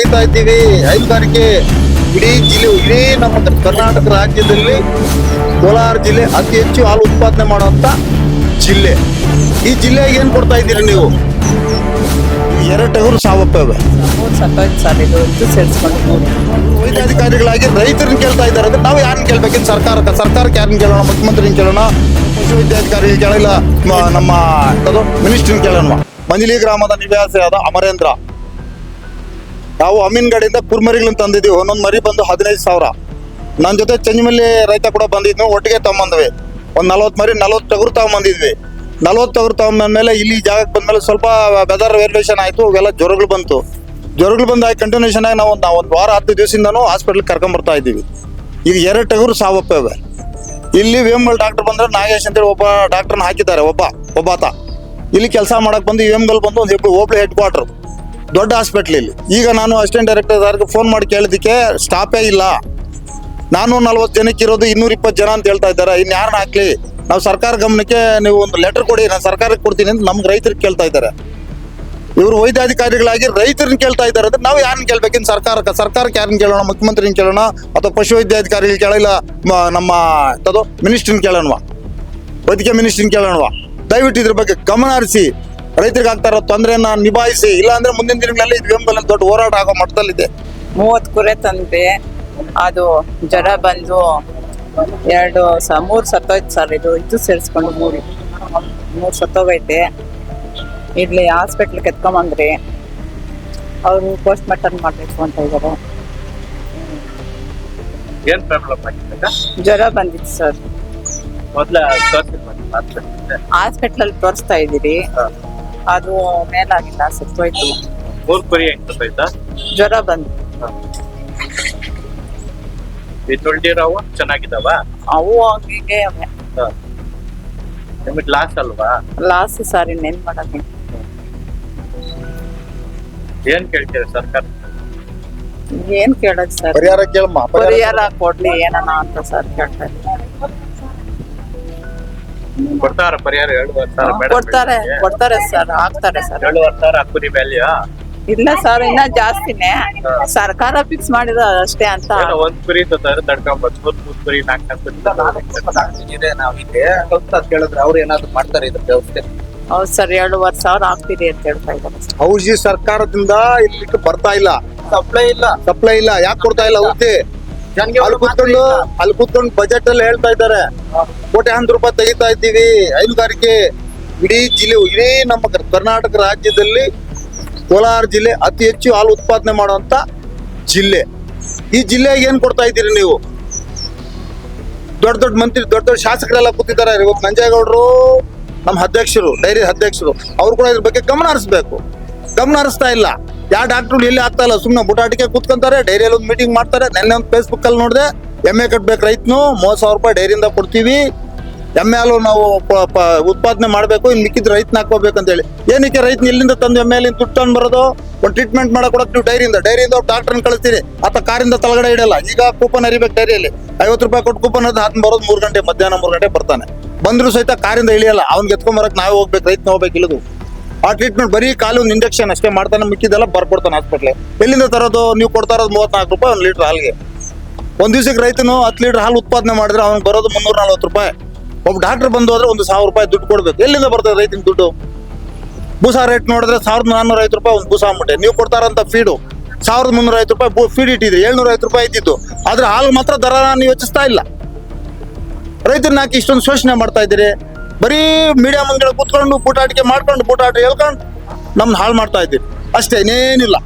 ತೆಗಿತಾ ಇದ್ದೀವಿ. ಹೈನುಗಾರಿಕೆ ಇಡೀ ನಮ್ಮ ಕರ್ನಾಟಕ ರಾಜ್ಯದಲ್ಲಿ ಕೋಲಾರ ಜಿಲ್ಲೆ ಅತಿ ಹೆಚ್ಚು ಹಾಲು ಉತ್ಪಾದನೆ ಮಾಡುವಂತ ಜಿಲ್ಲೆ. ಈ ಜಿಲ್ಲೆಗೆ ಏನ್ ಕೊಡ್ತಾ ಇದ್ದೀರಿ ನೀವು? 2 ಟಗರು ಸಾವಪ್ಪವೆ. ವೈದ್ಯಾಧಿಕಾರಿಗಳಾಗಿ ರೈತರನ್ನ ಕೇಳ್ತಾ ಇದ್ದಾರೆ ಅಂದ್ರೆ ನಾವು ಯಾರನ್ನ ಕೇಳ್ಬೇಕಿನ್? ಸರ್ಕಾರಕ್ಕೆ ಯಾರನ್ನ ಕೇಳೋಣ? ಮುಖ್ಯಮಂತ್ರಿನ ಕೇಳೋಣ? ಕೃಷಿ ವೈದ್ಯಾಧಿಕಾರಿ ಕೇಳಿಲ್ಲ, ನಮ್ಮ ಮಿನಿಸ್ಟ್ರಿನ ಕೇಳೋಣ? ಮಂಜಲಿ ಗ್ರಾಮದ ನಿವಾಸಿಯಾದ ಅಮರೇಂದ್ರ, ನಾವು ಅಮೀನ್ಗಡೆಯಿಂದ ಕುರ್ಮರಿಗಳನ್ನ ತಂದಿದ್ದೀವಿ. ಒಂದೊಂದು ಮರಿ ಬಂದು 15,000. ನನ್ನ ಜೊತೆ ಚಂಜಮಲ್ಲಿ ರೈತ ಕೂಡ ಬಂದಿದ್ನು, ಒಟ್ಟಿಗೆ ತಗೊಂಬಂದ್ವಿ. ಒಂದು 40 ಮರಿ 40 ಟಗರು ತಗೊಂಬಂದಿದ್ವಿ. 40 ಟಗರು ತಗೊಂಬಂದ್ಮೇಲೆ ಇಲ್ಲಿ ಜಾಗಕ್ಕೆ ಬಂದ್ಮೇಲೆ ಸ್ವಲ್ಪ ವೆದರ್ ವೇರಿಯೇಷನ್ ಆಯಿತು. ಅವೆಲ್ಲ ಜ್ವರಗಳು ಬಂದು ಕಂಟಿನ್ಯೂಷನ್ ಆಗಿ ನಾವು ಒಂದು ವಾರ 10 ದಿವಸದಿಂದನೂ ಹಾಸ್ಪಿಟ್ಲಿಗೆ ಕರ್ಕೊಂಬರ್ತಾ ಇದ್ದೀವಿ. ಈಗ 2 ಟಗರು ಸಾವಪ್ಪವೆ. ಇಲ್ಲಿ ವೇಮಗಲ್ ಡಾಕ್ಟರ್ ಬಂದ್ರೆ ನಾಗೇಶ್ ಅಂತೇಳಿ ಒಬ್ಬ ಡಾಕ್ಟರ್ನ ಹಾಕಿದ್ದಾರೆ, ಒಬ್ಬಾತ ಇಲ್ಲಿ ಕೆಲಸ ಮಾಡಕ್ಕೆ ಬಂದು ವೇಮಗಲ್ ಬಂದು ಒಂದು ಹೋಬಳಿ ಹೆಡ್ ಕ್ವಾರ್ಟರ್ ದೊಡ್ಡ ಹಾಸ್ಪಿಟ್ಲ್ ಇಲ್ಲಿ. ಈಗ ನಾನು ಅಸಿಸ್ಟೆಂಟ್ ಡೈರೆಕ್ಟರ್ ಸಾರ್ಗೆ ಫೋನ್ ಮಾಡಿ ಕೇಳಿದ್ದಕ್ಕೆ ಸ್ಟಾಪೇ ಇಲ್ಲ. ನಾನು 40 ಜನಕ್ಕೆ ಇರೋದು 220 ಜನ ಅಂತ ಹೇಳ್ತಾ ಇದ್ದಾರೆ. ಇನ್ನು ಯಾರನ್ನ ಹಾಕ್ಲಿ? ನಾವು ಸರ್ಕಾರ ಗಮನಕ್ಕೆ ನೀವು ಒಂದು ಲೆಟರ್ ಕೊಡಿ, ನಾನು ಸರ್ಕಾರಕ್ಕೆ ಕೊಡ್ತೀನಿ ಅಂತ ನಮ್ಗೆ ರೈತರಿಗೆ ಕೇಳ್ತಾ ಇದ್ದಾರೆ. ಇವರು ವೈದ್ಯಾಧಿಕಾರಿಗಳಾಗಿ ರೈತರನ್ನ ಕೇಳ್ತಾ ಇದ್ದಾರೆ ಅಂದ್ರೆ ನಾವು ಯಾರನ್ನ ಕೇಳ್ಬೇಕಿನ್? ಸರ್ಕಾರಕ್ಕೆ ಯಾರನ್ನ ಕೇಳೋಣ? ಮುಖ್ಯಮಂತ್ರಿನ ಕೇಳೋಣ ಅಥವಾ ಪಶು ವೈದ್ಯಾಧಿಕಾರಿಗಳು ಕೇಳಿಲ್ಲ, ನಮ್ಮ ಮಿನಿಸ್ಟ್ರಿನ ಕೇಳೋಣವಾ? ವೈದ್ಯಕೀಯ ಮಿನಿಸ್ಟ್ರಿನ ಕೇಳೋಣವಾ? ದಯವಿಟ್ಟು ಇದ್ರ ಬಗ್ಗೆ ಗಮನ ಹರಿಸಿ ರೈತರಿಗೆ ಆಗ್ತಾ ಇರೋ ತೊಂದರೆಯನ್ನ ನಿಭಾಯಿಸಿ. ಇಲ್ಲ ಅಂದ್ರೆ ಮುಂದಿನ ದಿನಗಳಲ್ಲಿ ಇದು ವೇಮಗಲ್ ದೊಡ್ಡ ಹೋರಾಟ ಆಗೋ ಮಟ್ಟದಲ್ಲಿದೆ. 30 ಕುರೆ ತಂದೆ, ಅದು ಜ್ವರ ಬಂದು 3 ಸತ್ತೋಯ್ತು ಸರ್. ಇದು ಸೇರಿಸ್ಕೊಂಡು 3 ಸತ್ತೋಗೈತೆ. ಇಲ್ಲಿ ಹಾಸ್ಪಿಟ್ಲಿಗೆ ಎತ್ಕೊಂಬಂದ್ರಿ, ಅವರು ಪೋಸ್ಟ್ ಮಾರ್ಟಮ್ ಮಾಡಬೇಕು ಅಂತ ಇದ್ದಾರೆ. ಏನ್ ಪ್ರಾಬ್ಲಮ್ ಆಗಿತ್ತು? ಜ್ವರ ಬಂದಿತ್ತು ಸರ್. ಹಾಸ್ಪಿಟ್ಲಲ್ಲಿ ತೋರಿಸ್ತಾ ಇದ್ದೀರಿ, ಅದು ಮೇಲಾಗಿಲ್ಲ, ಸತ್ತೋಯ್ತು. 3 ಕುರಿ ಹೆಂಗ್ ಸತ್ತೋಯ್ತಾ? ಜ್ವರ ಬಂದು ತುಳ್ದಿರಾವು ಚೆನ್ನಾಗಿದಾವ? ಅವು ಹಂಗೆ ನಿಮಗ್ ಲಾಸ್ ಅಲ್ವಾ? ಲಾಸ್ ಸರ್, ಇನ್ನೇನ್ ಮಾಡಕ್ಕೆ? ಏನ್ ಕೇಳ್ತೀರ ಸರ್ಕಾರ? ಏನ್ ಕೇಳೋದು ಸರ್? ಪರಿಹಾರ ಕೇಳಮ್ಮ, ಪರಿಹಾರ ಕೊಡ್ಲಿ ಏನನ ಅಂತ ಸರ್ ಕೇಳ್ತಾ ಇದ್ದೀನಿ. ಕೊಡ್ತಾರ ಪರಿಹಾರ? 7,000 ಕೊಡ್ತಾರೆ ಸರ್, ಆಗ್ತಾರೆ ಸರ್. 7,000 ಕುರಿ ವ್ಯಾಲ್ಯೂ ಇಲ್ಲ ಸರ್, ಇನ್ನ ಜಾಸ್ತಿನೇ. ಸರ್ಕಾರ ಫಿಕ್ಸ್ ಮಾಡಿದ ಅಷ್ಟೇ ಅಂತ. 1 ಕುರಿ ತಡ್ಕೊಂಬತ್ತು 3 ಕುರಿ 4 ಕೇಳಿದ್ರೆ ಅವ್ರು ಏನಾದ್ರು ಮಾಡ್ತಾರೆ ಇದ್ರ ವ್ಯವಸ್ಥೆ? ಹೌದು ಸರ್, 7,500 ಆಗ್ತಿದೆ ಅಂತ ಹೇಳ್ತಾ ಇದ್ದಾರೆ. ಔಷಧಿ ಸರ್ಕಾರದಿಂದ ಇಲ್ಲಿ ಬರ್ತಾ ಇಲ್ಲ, ಸಪ್ಲೈ ಇಲ್ಲ. ಯಾಕೆ ಕೊಡ್ತಾ ಇಲ್ಲ ಔಷಧಿ? ಅಲ್ಲಿ ಕೂತ್ಕೊಂಡು ಬಜೆಟ್ ಅಲ್ಲಿ ಹೇಳ್ತಾ ಇದ್ದಾರೆ ಕೋಟ್ಯಾಂತರ ರೂಪಾಯಿ ತೆಗಿತಾ ಇದ್ದೀವಿ. ಹೈನುಗಾರಿಕೆ ಇಡೀ ನಮ್ಮ ಕರ್ನಾಟಕ ರಾಜ್ಯದಲ್ಲಿ ಕೋಲಾರ ಜಿಲ್ಲೆ ಅತಿ ಹೆಚ್ಚು ಹಾಲು ಉತ್ಪಾದನೆ ಮಾಡುವಂತ ಜಿಲ್ಲೆ. ಈ ಜಿಲ್ಲೆಗೆ ಏನ್ ಕೊಡ್ತಾ ಇದ್ದೀರಿ ನೀವು? ದೊಡ್ಡ ಮಂತ್ರಿ, ದೊಡ್ಡ ಶಾಸಕರೆಲ್ಲ ಕೂತಿದ್ದಾರೆ. ಇವತ್ತು ನಂಜೇಗೌಡರು ನಮ್ಮ ಅಧ್ಯಕ್ಷರು, ಡೈರಿ ಅಧ್ಯಕ್ಷರು, ಅವ್ರು ಕೂಡ ಇದ್ರ ಬಗ್ಗೆ ಗಮನ ಹರಿಸ್ಬೇಕು. ಗಮನ ಹರಿಸ್ತಾ ಇಲ್ಲ. ಯಾವ ಡಾಕ್ಟ್ರು ಎಲ್ಲಿ ಆಗ್ತಾ ಇಲ್ಲ, ಸುಮ್ಮನೆ ಬುಟಾಟಿಕೆ ಕೂತ್ಕೊಂತಾರೆ. ಡೈರಿಯಲ್ಲಿ ಒಂದು ಮೀಟಿಂಗ್ ಮಾಡ್ತಾರೆ. ನೆನ್ನೆ ಒಂದು ಫೇಸ್ಬುಕ್ ಅಲ್ಲಿ ನೋಡಿದೆ, ಎಮ್ಮೆ ಕಟ್ಬೇಕು ರೈತನು, 30,000 ರೂಪಾಯಿ ಡೈರಿಯಿಂದ ಕೊಡ್ತೀವಿ, ಎಮ್ಮೆ ಹಾಲು ನಾವು ಉತ್ಪಾದನೆ ಮಾಡಬೇಕು, ಇನ್ನು ಮಿಕ್ಕಿದ್ ರೈತನ ಹಾಕೋಬೇಕಂತ ಹೇಳಿ. ಏನಕ್ಕೆ ರೈತನ ಇಲ್ಲಿಂದ ತಂದು ಎಮ್ಮೆ ಹಾಲಿನ ದುಡ್ಡು ತಂದು ಬರೋದು? ಒಂದು ಟ್ರೀಟ್ಮೆಂಟ್ ಮಾಡಕ್ ಕೊಡೋದು ನೀವು ಡೈರಿಯಿಂದ ಡಾಕ್ಟರ್ನ ಕಳಿಸ್ತೀರಿ, ಆತ ಕಾರಿಂದ ತಳಗಡೆ ಇಡಲ್ಲ. ಈಗ ಕೂಪನ್ ಹರಿಬೇಕು ಡೈರಿಯಲ್ಲಿ, 50 ರೂಪಾಯಿ ಕೊಟ್ಟು ಕೂಪನ್ ಅದು ಹಾಕಿ ಬರೋದು 3 ಗಂಟೆ, ಮಧ್ಯಾಹ್ನ 3 ಗಂಟೆ ಬರ್ತಾನೆ. ಬಂದ್ರು ಸಹಿತ ಕಾರಿಂದ ಇಳಿಯಲ್ಲ, ಅವ್ನಿಗೆ ಎತ್ಕೊಂಬರಕ್ ನಾವೇ ಹೋಗ್ಬೇಕು, ರೈತನ ಹೋಗ್ಬೇಕು. ಇಲ್ಲದು ಆ ಟ್ರೀಟ್ಮೆಂಟ್ ಬರೀ ಖಾಲಿ ಒಂದು ಇಂಜೆಕ್ಷನ್ ಅಷ್ಟೇ ಮಾಡ್ತಾನೆ, ಮಿಕ್ಕಿದೆಲ್ಲ ಬರ್ಕೊಡ್ತಾನೆ ಹಾಸ್ಪಿಟ್ಲಿಗೆ. ಎಲ್ಲಿಂದ ತರೋದು? ನೀವು ಕೊಡ್ತಾ ಇರೋದು 34 ರೂಪಾಯಿ 1 ಲೀಟರ್ ಹಾಲಿಗೆ. ಒಂದ್ ದಿವ್ಸಕ್ಕೆ ರೈತನು 10 ಲೀಟರ್ ಹಾಲು ಉತ್ಪಾದನೆ ಮಾಡಿದ್ರೆ ಅವ್ನಿಗೆ ಬರೋದು 340 ರೂಪಾಯಿ. ಒಬ್ಬ ಡಾಕ್ಟರ್ ಬಂದು ಹೋದ್ರೆ 1,000 ರೂಪಾಯಿ ದುಡ್ಡು ಕೊಡ್ಬೇಕು. ಎಲ್ಲಿಂದ ಬರ್ತದೆ ರೈತನ ದುಡ್ಡು? ಬೂಸ ರೇಟ್ ನೋಡಿದ್ರೆ 1,450 ರೂಪಾಯಿ ಒಂದು ಬೂಸ ಅಂದ್ಬಿಟ್ಟೆ. ನೀವು ಕೊಡ್ತಾ ಇರೋಂಥ ಫೀಡು 1,350 ರೂಪಾಯಿ ಫೀಡ್ ಇಟ್ಟಿದ್ರಿ, 750 ರೂಪಾಯಿ ಇದ್ದಿತ್ತು. ಆದ್ರೆ ಹಾಲು ಮಾತ್ರ ದರ ನೀವು ಹೆಚ್ಚಿಸ್ತಾ ಇಲ್ಲ. ರೈತರನ್ನ ಹಾಕಿ ಇಷ್ಟೊಂದು ಶೋಷಣೆ ಮಾಡ್ತಾ ಇದ್ದೀರಿ. ಬರೀ ಮೀಡಿಯಾ ಮಂದಿಗಳ ಕೂತ್ಕೊಂಡು ಬೂಟಾಟಿಕೆ ಮಾಡ್ಕೊಂಡು ಹೇಳ್ಕೊಂಡು ನಮ್ನ ಹಾಳು ಮಾಡ್ತಾ ಇದ್ದೀರಿ ಅಷ್ಟೇ, ಇನ್ನೇನಿಲ್ಲ.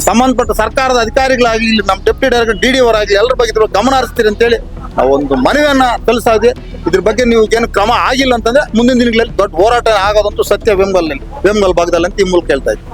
ಸಂಬಂಧಪಟ್ಟ ಸರ್ಕಾರದ ಅಧಿಕಾರಿಗಳಾಗಲಿ, ನಮ್ಮ ಡೆಪ್ಟಿ ಡೈರೆಕ್ಟರ್ DD ಅವರಾಗಲಿ, ಎಲ್ಲರ ಬಗ್ಗೆ ಇದ್ರ ಗಮನ ಹರಿಸ್ತೀರಿ ಅಂತೇಳಿ ನಾವು ಒಂದು ಮನವಿಯನ್ನ ಕಳಿಸ್ತಾ ಇದ್ವಿ. ಇದ್ರ ಬಗ್ಗೆ ನೀವು ಏನು ಕ್ರಮ ಆಗಿಲ್ಲ ಅಂತಂದ್ರೆ ಮುಂದಿನ ದಿನಗಳಲ್ಲಿ ದೊಡ್ಡ ಹೋರಾಟ ಆಗೋದಂತೂ ಸತ್ಯ ವೇಮಗಲ್ ಭಾಗದಲ್ಲಿ ಅಂತ ಈ ಮೂಲಕ ಹೇಳ್ತಾ ಇದ್ವಿ.